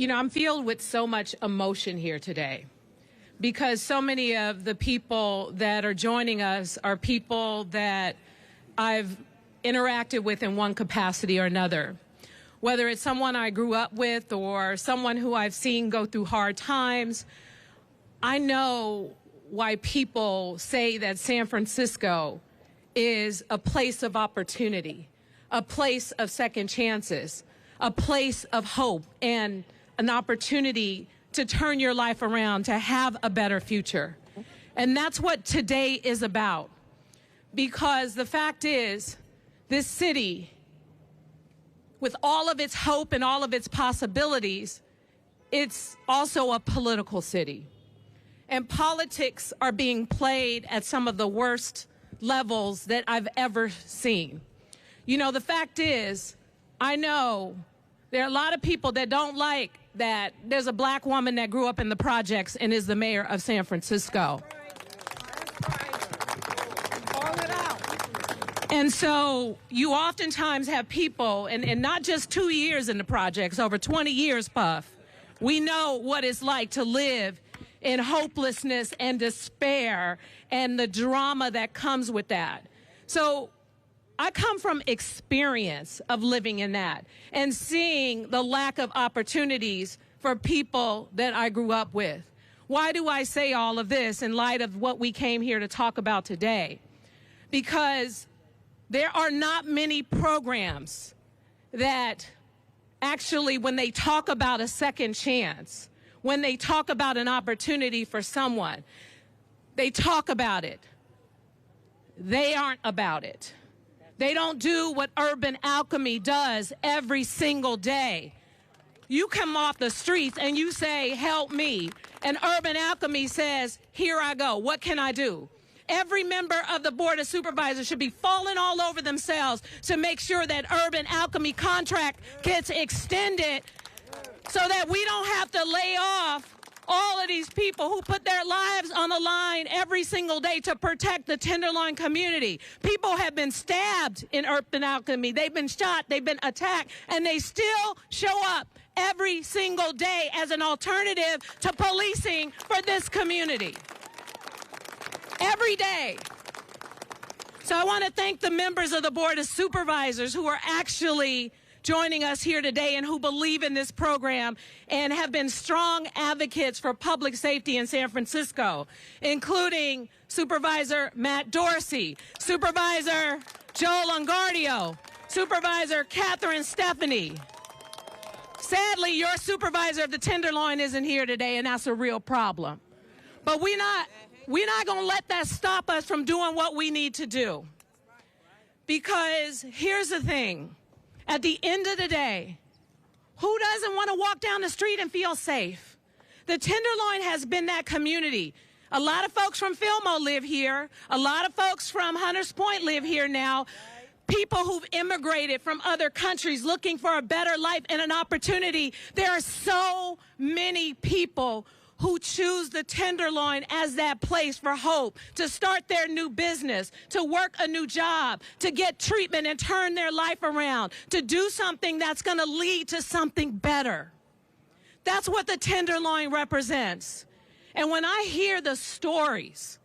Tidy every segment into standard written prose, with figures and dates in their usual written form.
I'm filled with so much emotion here today because so many of the people that are joining us are people that I've interacted with in one capacity or another. Whether it's someone I grew up with or someone who I've seen go through hard times, I know why people say that San Francisco is a place of opportunity, a place of second chances, a place of hope, and an opportunity to turn your life around, to have a better future. And that's what today is about. Because the fact is, this city, with all of its hope and all of its possibilities, it's also a political city. And politics are being played at some of the worst levels that I've ever seen. The fact is, I know there are a lot of people that don't like that there's a black woman that grew up in the projects and is the mayor of San Francisco. And so you oftentimes have people, and not just 2 years in the projects, over 20 years, Puff. We know what it's like to live in hopelessness and despair and the drama that comes with that. So I come from experience of living in that and seeing the lack of opportunities for people that I grew up with. Why do I say all of this in light of what we came here to talk about today? Because there are not many programs that actually, when they talk about a second chance, when they talk about an opportunity for someone, they talk about it. They aren't about it. They don't do what Urban Alchemy does every single day. You come off the streets and you say, help me. And Urban Alchemy says, here I go. What can I do? Every member of the Board of Supervisors should be falling all over themselves to make sure that Urban Alchemy contract gets extended so that we don't have to lay off all of these people who put their lives on the line every single day to protect the Tenderloin community. People have been stabbed in Urban Alchemy. They've been shot, they've been attacked, and they still show up every single day as an alternative to policing for this community. Every day. So I want to thank the members of the Board of Supervisors who are actually joining us here today and who believe in this program and have been strong advocates for public safety in San Francisco, including Supervisor Matt Dorsey, Supervisor Joe Longardio, Supervisor Catherine Stephanie. Sadly, your supervisor of the Tenderloin isn't here today, and that's a real problem. But we're not going to let that stop us from doing what we need to do. Because here's the thing. At the end of the day, who doesn't want to walk down the street and feel safe? The Tenderloin has been that community. A lot of folks from Fillmore live here. A lot of folks from Hunters Point live here now. People who've immigrated from other countries looking for a better life and an opportunity. There are so many people who choose the Tenderloin as that place for hope, to start their new business, to work a new job, to get treatment and turn their life around, to do something that's going to lead to something better. That's what the Tenderloin represents. And when I hear the stories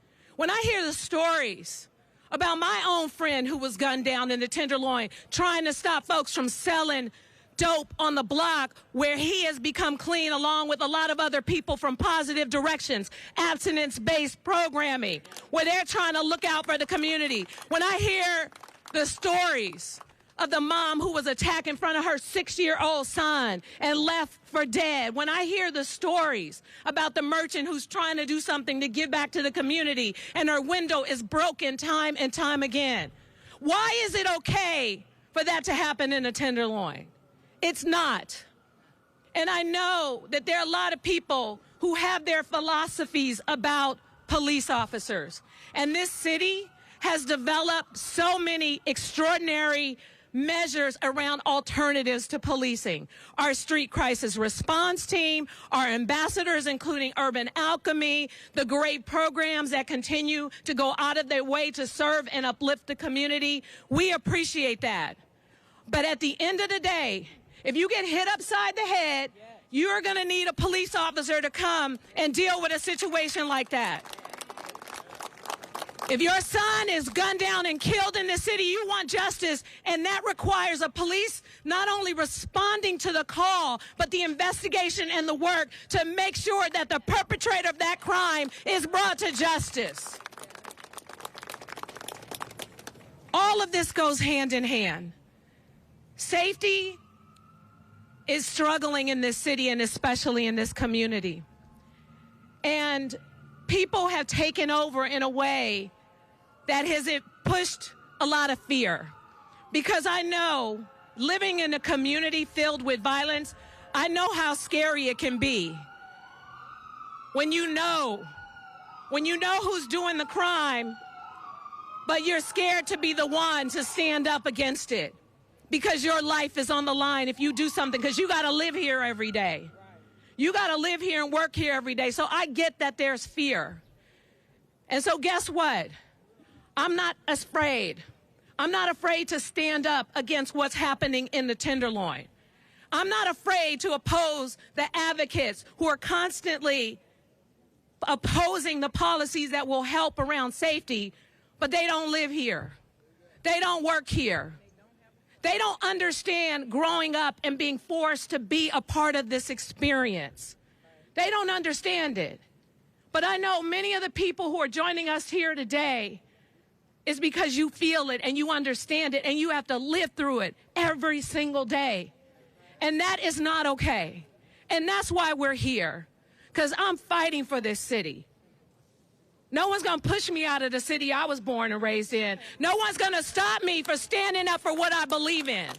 about my own friend who was gunned down in the Tenderloin, trying to stop folks from selling dope on the block, where he has become clean along with a lot of other people from Positive Directions, abstinence-based programming, where they're trying to look out for the community. When I hear the stories of the mom who was attacked in front of her 6-year-old son and left for dead, when I hear the stories about the merchant who's trying to do something to give back to the community and her window is broken time and time again, why is it okay for that to happen in a Tenderloin? It's not. And I know that there are a lot of people who have their philosophies about police officers. And this city has developed so many extraordinary measures around alternatives to policing. Our street crisis response team, our ambassadors, including Urban Alchemy, the great programs that continue to go out of their way to serve and uplift the community. We appreciate that. But at the end of the day, if you get hit upside the head, you're going to need a police officer to come and deal with a situation like that. If your son is gunned down and killed in the city, you want justice, and that requires a police not only responding to the call, but the investigation and the work to make sure that the perpetrator of that crime is brought to justice. All of this goes hand in hand. Safety is struggling in this city and especially in this community. And people have taken over in a way that has pushed a lot of fear. Because I know, living in a community filled with violence, I know how scary it can be. When you know who's doing the crime, but you're scared to be the one to stand up against it. Because your life is on the line if you do something, because you got to live here every day. You got to live here and work here every day. So I get that there's fear. And so guess what? I'm not afraid. I'm not afraid to stand up against what's happening in the Tenderloin. I'm not afraid to oppose the advocates who are constantly opposing the policies that will help around safety, but they don't live here. They don't work here. They don't understand growing up and being forced to be a part of this experience. They don't understand it. But I know many of the people who are joining us here today is because you feel it and you understand it and you have to live through it every single day. And that is not okay. And that's why we're here, because I'm fighting for this city. No one's going to push me out of the city I was born and raised in. No one's going to stop me for standing up for what I believe in.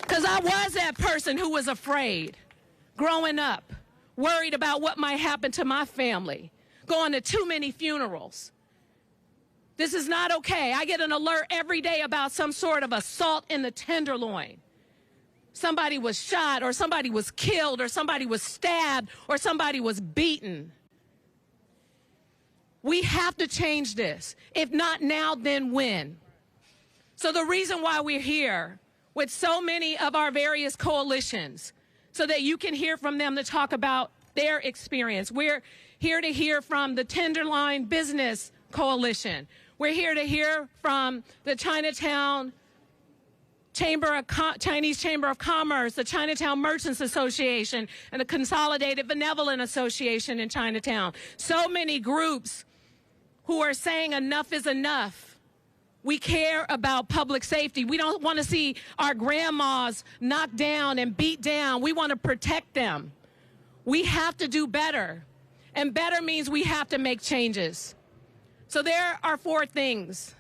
Because I was that person who was afraid growing up, worried about what might happen to my family, going to too many funerals. This is not okay. I get an alert every day about some sort of assault in the Tenderloin. Somebody was shot, or somebody was killed, or somebody was stabbed, or somebody was beaten. We have to change this. If not now, then when? So the reason why we're here with so many of our various coalitions, so that you can hear from them to talk about their experience. We're here to hear from the Tenderloin Business Coalition. We're here to hear from the Chinatown Chinese Chamber of Commerce, the Chinatown Merchants Association, and the Consolidated Benevolent Association in Chinatown. So many groups who are saying enough is enough. We care about public safety. We don't want to see our grandmas knocked down and beat down. We want to protect them. We have to do better. And better means we have to make changes. So there are 4 things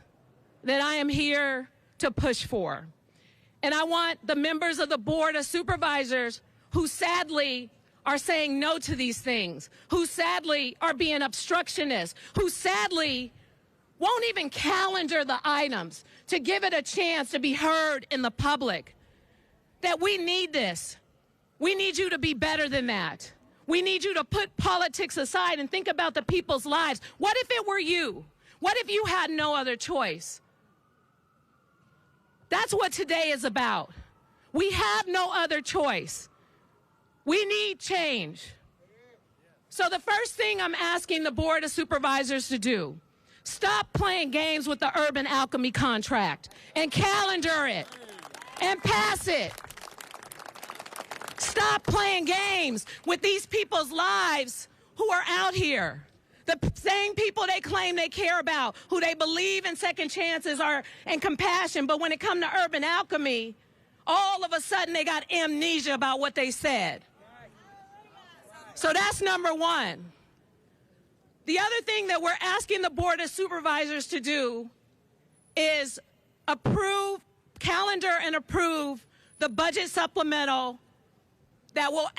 that I am here to push for. And I want the members of the Board of Supervisors who sadly are saying no to these things, who sadly are being obstructionists, who sadly won't even calendar the items to give it a chance to be heard in the public, that we need this. We need you to be better than that. We need you to put politics aside and think about the people's lives. What if it were you? What if you had no other choice? That's what today is about. We have no other choice. We need change. So the first thing I'm asking the Board of Supervisors to do, stop playing games with the Urban Alchemy contract and calendar it and pass it. Stop playing games with these people's lives who are out here. The same people they claim they care about, who they believe in second chances and compassion, but when it comes to Urban Alchemy, all of a sudden they got amnesia about what they said. So that's number 1. The other thing that we're asking the Board of Supervisors to do is calendar and approve the budget supplemental that will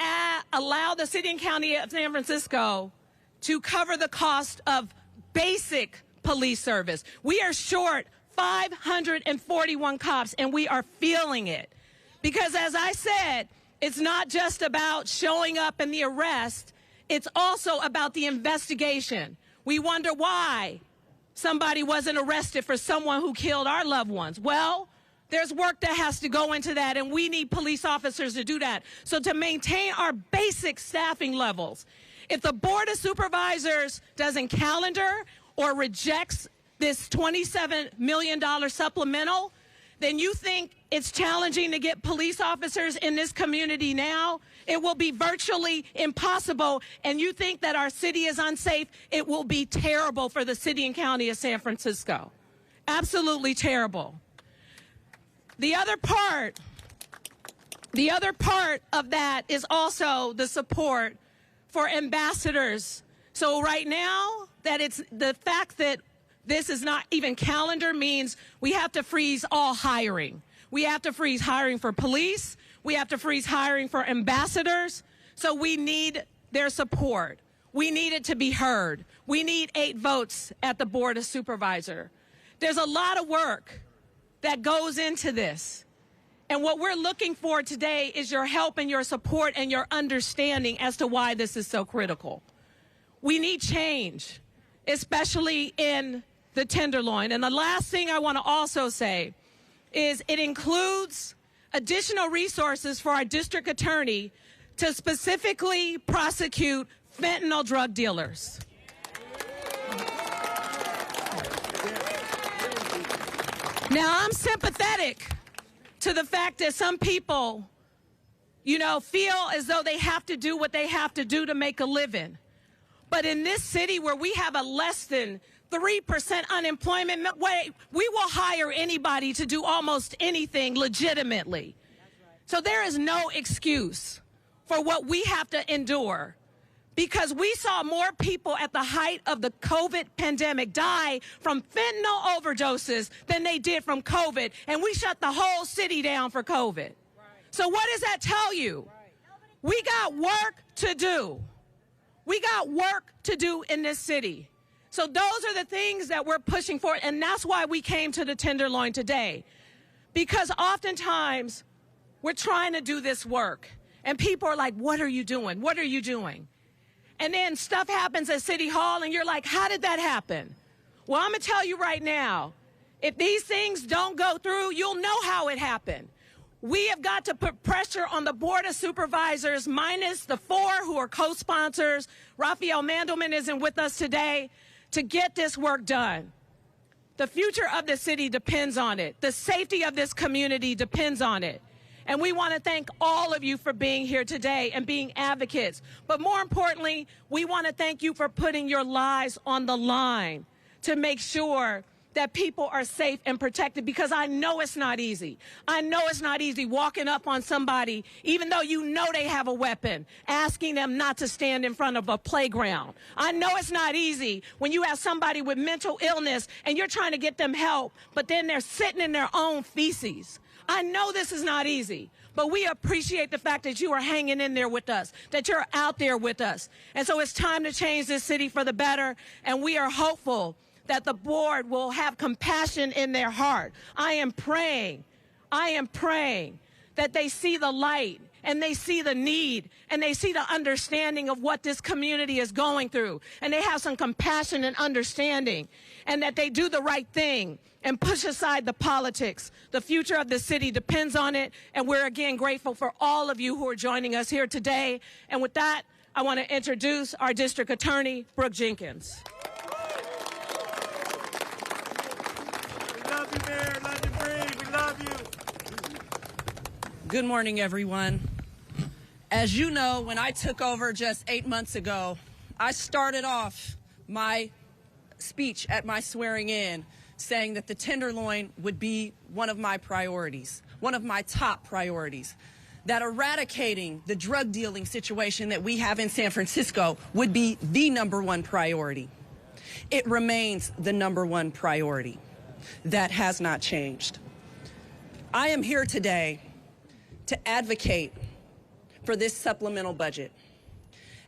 allow the city and county of San Francisco to cover the cost of basic police service. We are short 541 cops, and we are feeling it. Because as I said, it's not just about showing up and the arrest, it's also about the investigation. We wonder why somebody wasn't arrested for someone who killed our loved ones. Well, There's work that has to go into that, and we need police officers to do that. So to maintain our basic staffing levels, if the Board of Supervisors doesn't calendar or rejects this $27 million supplemental, then you think it's challenging to get police officers in this community now? It will be virtually impossible. And you think that our city is unsafe? It will be terrible for the city and county of San Francisco. Absolutely terrible. The other part of that is also the support for ambassadors. So right now, that it's the fact that this is not even calendar means we have to freeze all hiring. We have to freeze hiring for police. We have to freeze hiring for ambassadors. So we need their support. We need it to be heard. We need 8 votes at the Board of Supervisors. There's a lot of work that goes into this. And what we're looking for today is your help and your support and your understanding as to why this is so critical. We need change, especially in the Tenderloin. And the last thing I want to also say is it includes additional resources for our district attorney to specifically prosecute fentanyl drug dealers. Now, I'm sympathetic to the fact that some people, feel as though they have to do what they have to do to make a living. But in this city where we have a less than 3% unemployment rate, we will hire anybody to do almost anything legitimately. So there is no excuse for what we have to endure, because we saw more people at the height of the COVID pandemic die from fentanyl overdoses than they did from COVID, and we shut the whole city down for COVID. Right. So what does that tell you? Right. We got work to do. We got work to do in this city. So those are the things that we're pushing for, and that's why we came to the Tenderloin today, because oftentimes we're trying to do this work, and people are like, what are you doing? What are you doing? And then stuff happens at City Hall, and you're like, how did that happen? Well, I'm going to tell you right now, if these things don't go through, you'll know how it happened. We have got to put pressure on the Board of Supervisors, minus the 4 who are co-sponsors. Raphael Mandelman isn't with us today, to get this work done. The future of the city depends on it. The safety of this community depends on it. And we want to thank all of you for being here today and being advocates. But more importantly, we want to thank you for putting your lives on the line to make sure that people are safe and protected, because I know it's not easy. I know it's not easy walking up on somebody, even though you know they have a weapon, asking them not to stand in front of a playground. I know it's not easy when you have somebody with mental illness and you're trying to get them help, but then they're sitting in their own feces. I know this is not easy, but we appreciate the fact that you are hanging in there with us, that you're out there with us. And so it's time to change this city for the better, and we are hopeful that the board will have compassion in their heart. I am praying that they see the light, and they see the need, and they see the understanding of what this community is going through, and they have some compassion and understanding, and that they do the right thing and push aside the politics. The future of the city depends on it, and we're again grateful for all of you who are joining us here today. And with that, I want to introduce our district attorney, Brooke Jenkins. We love you, Mayor. Love you, Bree. We love you. Good morning, everyone. As you know, when I took over just 8 months ago, I started off my speech at my swearing in saying that the Tenderloin would be one of my priorities, one of my top priorities, that eradicating the drug dealing situation that we have in San Francisco would be the #1 priority. It remains the #1 priority. That has not changed. I am here today to advocate for this supplemental budget.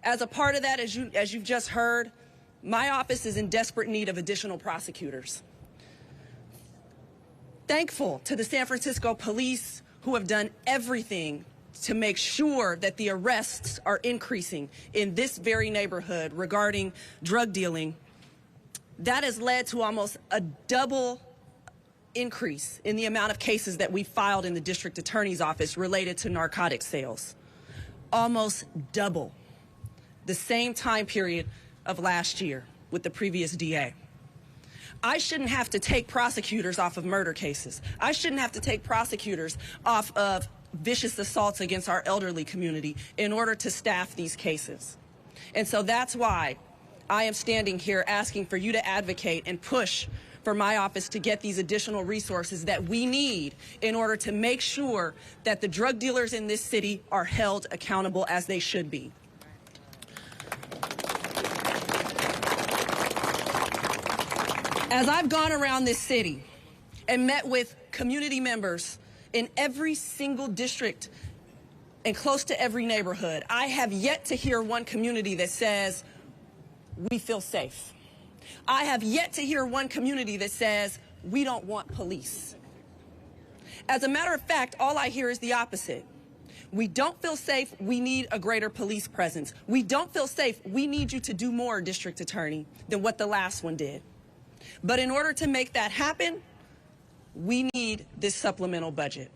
As a part of that, as you've just heard, my office is in desperate need of additional prosecutors. Thankful to the San Francisco police, who have done everything to make sure that the arrests are increasing in this very neighborhood regarding drug dealing. That has led to almost a double increase in the amount of cases that we filed in the district attorney's office related to narcotic sales. Almost double the same time period of last year with the previous DA. I shouldn't have to take prosecutors off of murder cases. I shouldn't have to take prosecutors off of vicious assaults against our elderly community in order to staff these cases. And so that's why I am standing here asking for you to advocate and push for my office to get these additional resources that we need in order to make sure that the drug dealers in this city are held accountable as they should be. As I've gone around this city and met with community members in every single district and close to every neighborhood, I have yet to hear one community that says, we feel safe. I have yet to hear one community that says, we don't want police. As a matter of fact, all I hear is the opposite. We don't feel safe, we need a greater police presence. We don't feel safe, we need you to do more, District Attorney, than what the last one did. But in order to make that happen, we need this supplemental budget.